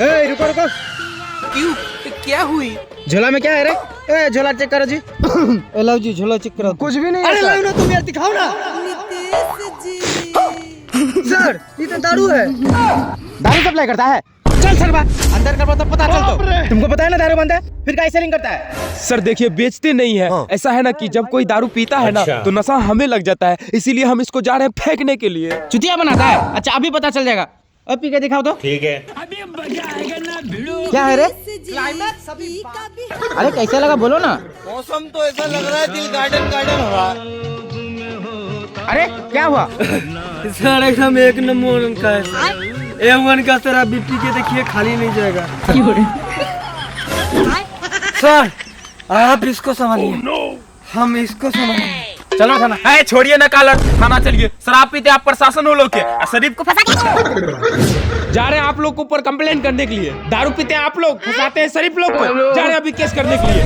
ए, रुको रुको। क्यों? क्या हुई? झोला में क्या है रे? ए, झोला चेक करो जी। ए, लो जी, झोला चेक करो। कुछ भी नहीं है। अरे लाओ ना, तुम यार दिखाओ ना। सर, ये तो दारू है। दारू सप्लाई करता है? चल सर बा, अंदर कर तो पता चल तो। तुमको पता है ना दारू बंद है, फिर काहे सेलिंग करता है? सर देखिए, बेचते नहीं है। ऐसा है ना कि जब कोई दारू पीता है ना तो नशा हमें लग जाता है, इसीलिए हम इसको जा रहे हैं फेंकने के लिए। चुतिया बनाता है। अच्छा, अभी पता चल जाएगा। अब पी के दिखाओ तो। ठीक है। क्या है रे? क्लाइमैक्स अभी। अरे कैसा लगा बोलो ना। मौसम तो ऐसा लग रहा है दिल गार्डन गार्डन हो रहा। अरे क्या हुआ? सर एकदम एक नंबर का है। A1 का सर, आप पी के देखिए, खाली नहीं जाएगा। सर आप इसको संभालिए, हम इसको संभालिए। चलो थाना। है छोड़िए ना कालर, थाना चलिए। शराब पीते आप प्रशासन हो लोग के, शरीफ को फंसा के जा रहे हैं आप लोग को ऊपर कंप्लेंट करने के लिए। दारू पीते हैं आप लोग, फंसाते हैं शरीफ लोग को, जा रहे हैं अभी केस करने के लिए।